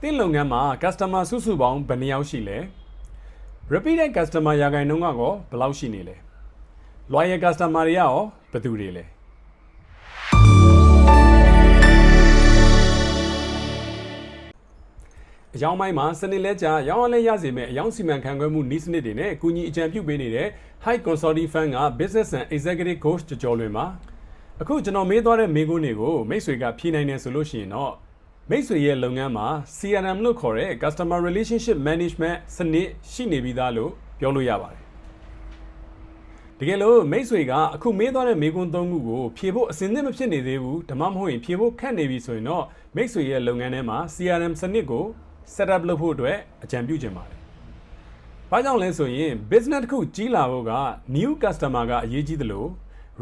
တင်းလုပ်ငန်းမှာ customer စုစုပေါင်းဘယ်နှယောက်ရှိလဲ repeated customer ရာခိုင်နှုန်းကရောဘယ်လောက်ရှိနေလဲ loyal customer တွေရောဘယ်သူတွေလဲအကြောင်းပိုင်းမှာစနစ်လဲကြရောင်းရလဲရစေမဲ့အယောင်စီမံခန့်ခွဲမှုနည်းစနစ်တွေနဲ့ကူညီအကြံပြုပေးနေတဲ့ High Consulting Fund က Business and Executive Coach ကျော်လွင်ပါအခုကျွန်တော်မေးသွားတဲ့မေးခွန်းတွေကိုမိတ်ဆွေကဖြေနိုင်တယ်ဆိုလို့ရှိရင်တော့မိတ်ဆွေရဲ့လုပ်ငန်းမှာ CRM လို့ခေါ်တဲ့ Customer Relationship Management စနစ်ရှိနေပြီးသားလို့ပြောလို့ရပါတယ်တကယ်လို့မိတ်ဆွေကအခုမေးသွားတဲ့မေးခွန်း၃ခုကိုဖြေဖို့အစင်းသင့်မဖြစ်နေသေးဘူးဒါမှမဟုတ်ရင်ဖြေဖို့ခက်နေပြီဆိုရင်တော့မိတ်ဆွေရဲ့လုပ်ငန်းထဲမှာ CRM စနစ်ကို set up လုပ်ဖို့အတွက်အကြံပြုချင်ပါတယ်။ဘာကြောင့်လဲဆိုရင် business တစ်ခုကြီးလာဖို့က new customer ကအရေးကြီးသလို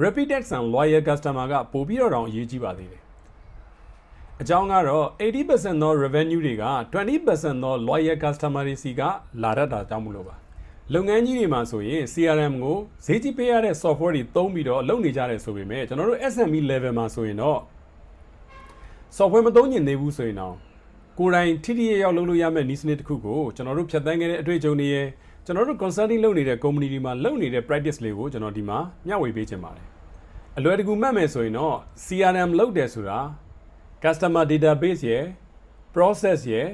repeated and loyal customer ကပိုပြီးတော့အရေးကြီးပါသေးတယ်။အကြောင်းကတော့ 80% သော revenue တွေက 20% သော loyal customer တွေစီကလာတတ်တာကြောင့်မလို့ပါ။လုပ်ငန်းကြီးတွေမှာဆိုရင် CRM ကိုဈေးကြီးပေးရတဲ့ software တွေသုံးပြီးတော့လုပ်နေကြတယ်ဆိုပေမဲ့ကျွန်တော်တို့ SME level မှာဆိုရင်တော့ software မသုံးညင်သေးဘူးဆိုရင်တော့ကိုယ်တိုင်ထိထိရောက်လုပ်လို့ရမယ့်နည်းစနစ်တစ်ခုကိုကျွန်တော်တို့ဖြတ်သန်းခဲ့တဲ့အတွေ့အကြုံတွေရယ်ကျွန်တော်တို့ consulting လုပ်နေတဲ့ company တွေမှာလုပ်နေတဲ့ practice လေးကိုကျွန်တော်ဒီမှာမျှဝေပေးချင်ပါတယ်အလွယ်တကူမှတ်မယ်ဆိုရင်တော့ CRM လုပ်တယ်ဆိုတာ customer database ရယ် process ရယ်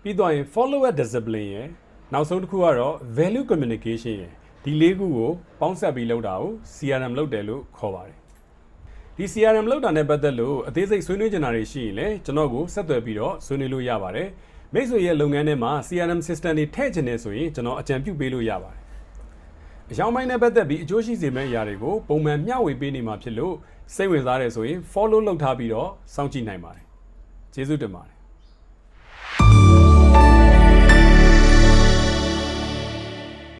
ပြီးတော့ရင် follower discipline ရယ်နောက်ဆုံးတစ်ခုကတော့ value communication ရယ်ဒီလေးခုကိုပေါင်းစပ်ပြီးလုပ်တာကို CRM လုပ်တယ်လို့ခေါ်ပါတယ်ဒီ CRM လောက်တာနဲ့ပတ်သက်လို့အသေးစိတ်ဆွေးနွေးကြတာတွေရှိရင်လည်းကျွန်တော်ကိုဆက်သွယ်ပြီးတော့ဆွေးနွေးလို့ရပါတယ်မိတ်ဆွေရဲ့လုပ်ငန်းထဲမှာ CRM system တွေထည့်ချင်နေဆိုရင်ကျွန်တော်အကြံပြုပေးလို့ရပါတယ်အကြောင်းပိုင်းနဲ့ပတ်သက်ပြီးအကျိုးရှိစေမယ့်အရာတွေကိုပုံမှန်မျှဝေပေးနေမှာဖြစ်လို့စိတ်ဝင်စားတယ်ဆိုရင် follow လုပ်ထားပြီးတော့စောင့်ကြည့်နိုင်ပါတယ်ကျေးဇူးတင်ပါတယ်